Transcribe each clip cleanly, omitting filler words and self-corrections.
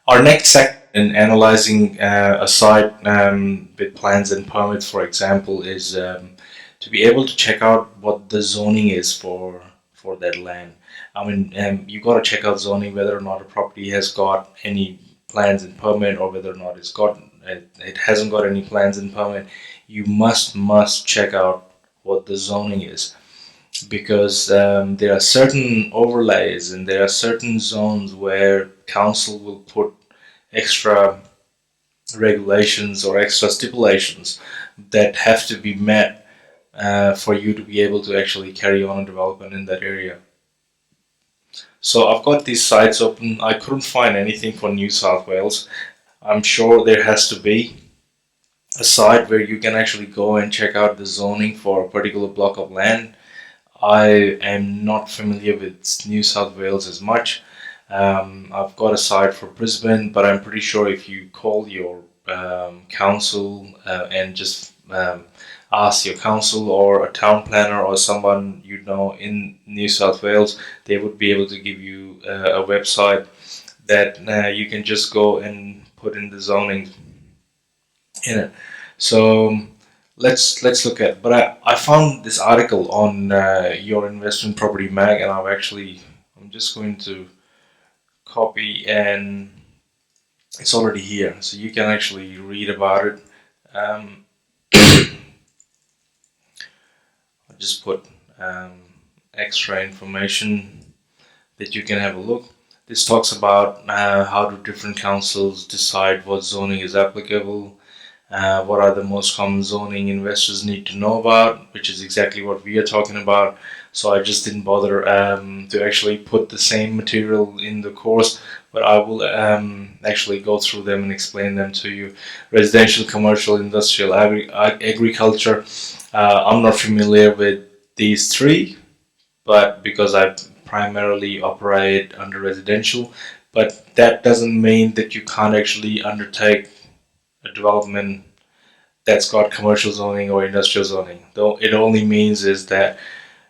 Our next section in analyzing a site with plans and permits, for example, is to be able to check out what the zoning is for that land. I mean, you got to check out zoning whether or not a property has got any plans and permit, or whether or not it hasn't got any plans and permit. You must check out what the zoning is, because there are certain overlays and there are certain zones where council will put extra regulations or extra stipulations that have to be met for you to be able to actually carry on a development in that area. So I've got these sites open. I couldn't find anything for New South Wales. I'm sure there has to be a site where you can actually go and check out the zoning for a particular block of land. I am not familiar with New South Wales as much. I've got a site for Brisbane, but I'm pretty sure if you call your council and just ask your council or a town planner or someone you know in New South Wales, they would be able to give you a website that you can just go and put in the zoning in it. So let's look at. But I found this article on your investment property mag, and I'm just going to copy, and it's already here, so you can actually read about it. Um, I'll just put extra information that you can have a look. This talks about how do different councils decide what zoning is applicable, what are the most common zoning investors need to know about, which is exactly what we are talking about. So I just didn't bother to actually put the same material in the course, but I will actually go through them and explain them to you. Residential, commercial, industrial, agriculture. I'm not familiar with these three, but because I primarily operate under residential, but that doesn't mean that you can't actually undertake a development that's got commercial zoning or industrial zoning. Though it only means is that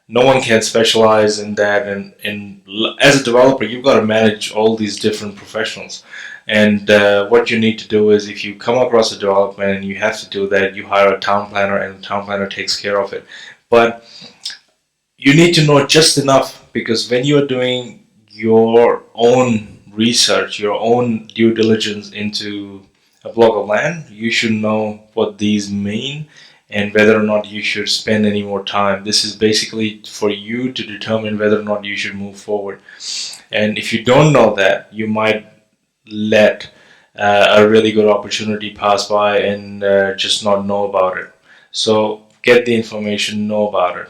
no one can specialize in that, and as a developer, you've got to manage all these different professionals. And what you need to do is, if you come across a development and you have to do that, you hire a town planner, and the town planner takes care of it. But you need to know just enough, because when you're doing your own research, your own due diligence into a block of land, you should know what these mean and whether or not you should spend any more time. This is basically for you to determine whether or not you should move forward. And if you don't know that, you might let a really good opportunity pass by and just not know about it. So get the information, know about it.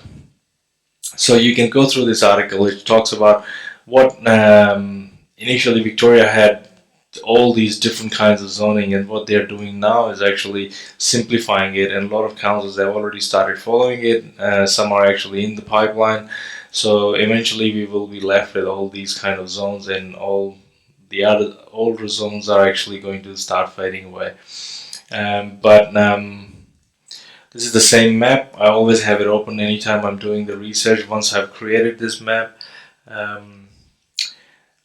So you can go through this article. It talks about what initially Victoria had all these different kinds of zoning, and what they're doing now is actually simplifying it. And a lot of councils have already started following it. Some are actually in the pipeline. So eventually, we will be left with all these kind of zones, and all the other older zones are actually going to start fading away. But this is the same map. I always have it open anytime I'm doing the research. Once I've created this map, um,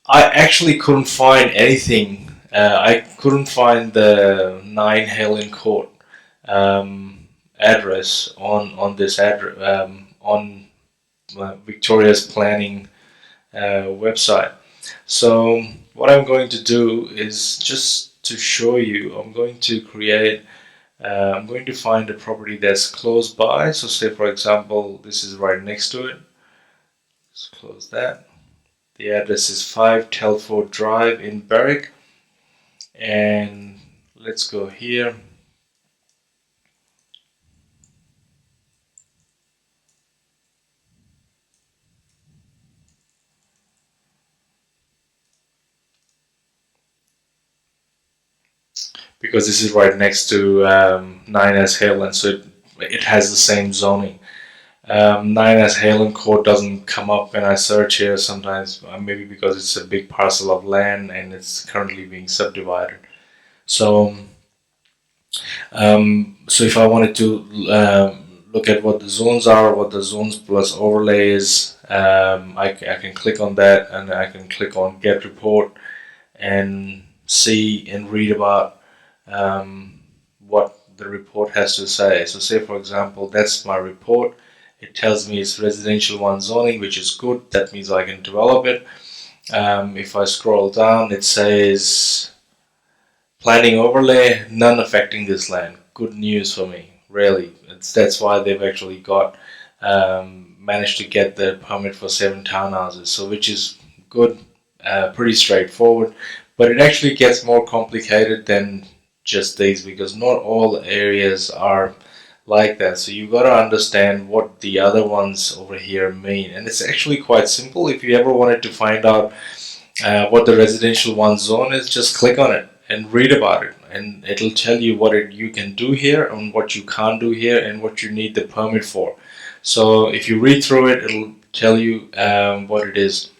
I actually couldn't find anything. I couldn't find the 9 Helen Court address on this address on Victoria's planning website. So what I'm going to do is just to show you. I'm going to find a property that's close by. So say for example, this is right next to it. Let's close that. The address is 5 Telford Drive in Berwick. And let's go here. Because this is right next to 9S Hill, and so it has the same zoning. 9S Halen Court doesn't come up when I search here sometimes, maybe because it's a big parcel of land and it's currently being subdivided. So, so if I wanted to look at what the zones are, what the zones plus overlay is, I can click on that, and I can click on Get Report and see and read about what the report has to say. So say for example, that's my report. It tells me it's residential 1 zoning, which is good. That means I can develop it. If I scroll down, it says planning overlay, none affecting this land. Good news for me, really. That's why they've actually got managed to get the permit for 7 townhouses, so which is good, pretty straightforward. But it actually gets more complicated than just these, because not all areas are like that. So you got to understand what the other ones over here mean, and it's actually quite simple. If you ever wanted to find out what the residential 1 zone is, just click on it and read about it, and it'll tell you what you can do here and what you can't do here and what you need the permit for. So if you read through it, it'll tell you what it is.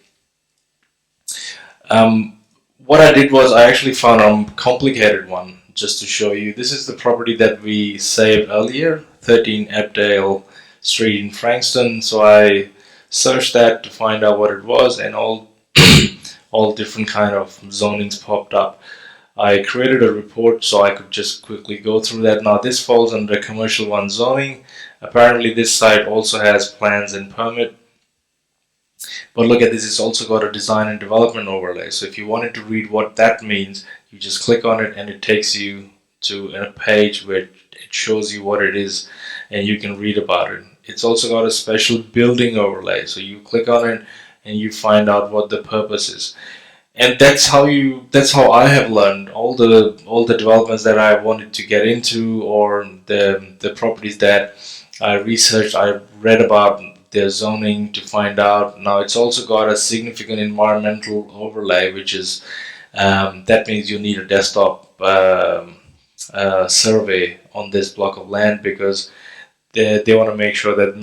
What I did was I actually found a complicated one just to show you. This is the property that we saved earlier, 13 Abdale Street in Frankston. So I searched that to find out what it was, and all different kind of zonings popped up. I created a report so I could just quickly go through that. Now this falls under commercial 1 zoning. Apparently this site also has plans and permit. But look at this, it's also got a design and development overlay. So if you wanted to read what that means, you just click on it and it takes you to a page where it shows you what it is and you can read about it. It's also got a special building overlay. So you click on it and you find out what the purpose is. And that's how I have learned all the developments that I wanted to get into, or the properties that I researched, I read about their zoning to find out. Now it's also got a significant environmental overlay, which is that means you need a desktop survey on this block of land, because they want to make sure that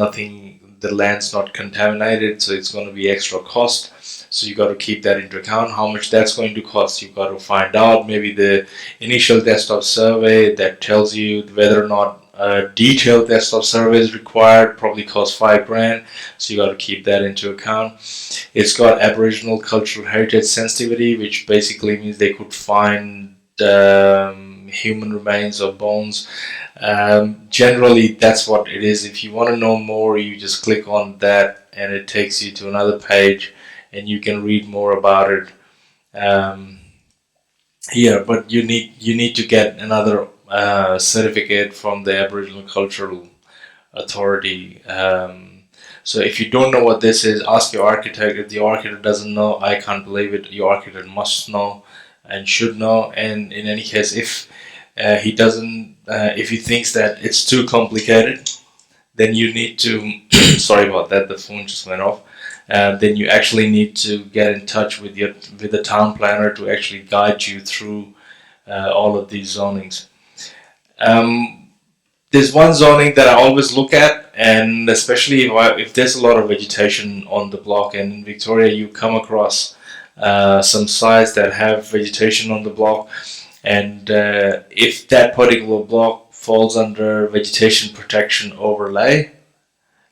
the land's not contaminated, so it's going to be extra cost. So you got to keep that into account. How much that's going to cost, you got to find out. Maybe the initial desktop survey that tells you whether or not a detailed desktop survey is required probably costs $5,000. So you got to keep that into account. It's got Aboriginal cultural heritage sensitivity, which basically means they could find human remains or bones. Generally, that's what it is. If you want to know more, you just click on that and it takes you to another page and you can read more about it here. But you need to get another certificate from the Aboriginal Cultural Authority. So if you don't know what this is, ask your architect. If the architect doesn't know, I can't believe it. Your architect must know and should know. And in any case, if he doesn't, if he thinks that it's too complicated, then you need to. Sorry about that. The phone just went off. Then you actually need to get in touch with the town planner to actually guide you through all of these zonings. There's one zoning that I always look at, and especially if there's a lot of vegetation on the block, and in Victoria you come across some sites that have vegetation on the block, and if that particular block falls under vegetation protection overlay,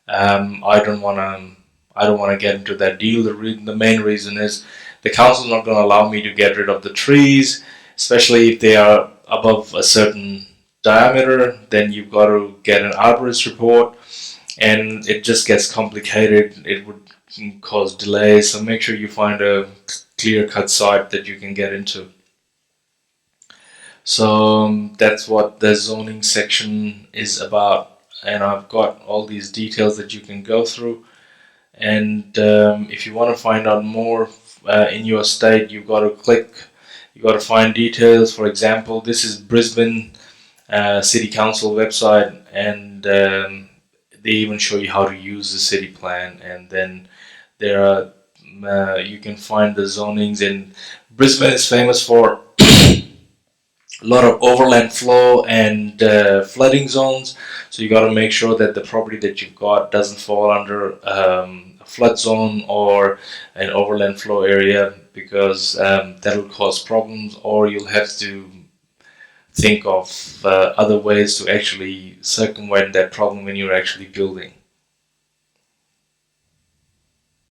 I don't want to get into that deal. The main reason is the council's not going to allow me to get rid of the trees, especially if they are above a certain diameter. Then you've got to get an arborist report, and it just gets complicated. It would cause delays, so make sure you find a clear-cut site that you can get into. So that's what the zoning section is about, and I've got all these details that you can go through. And if you want to find out more in your state, you got to find details. For example, this is Brisbane City Council website, and they even show you how to use the city plan. And then there are you can find the zonings. And Brisbane is famous for a lot of overland flow and flooding zones. So you got to make sure that the property that you've got doesn't fall under a flood zone or an overland flow area, because that'll cause problems, or you'll have to think of other ways to actually circumvent that problem when you're actually building.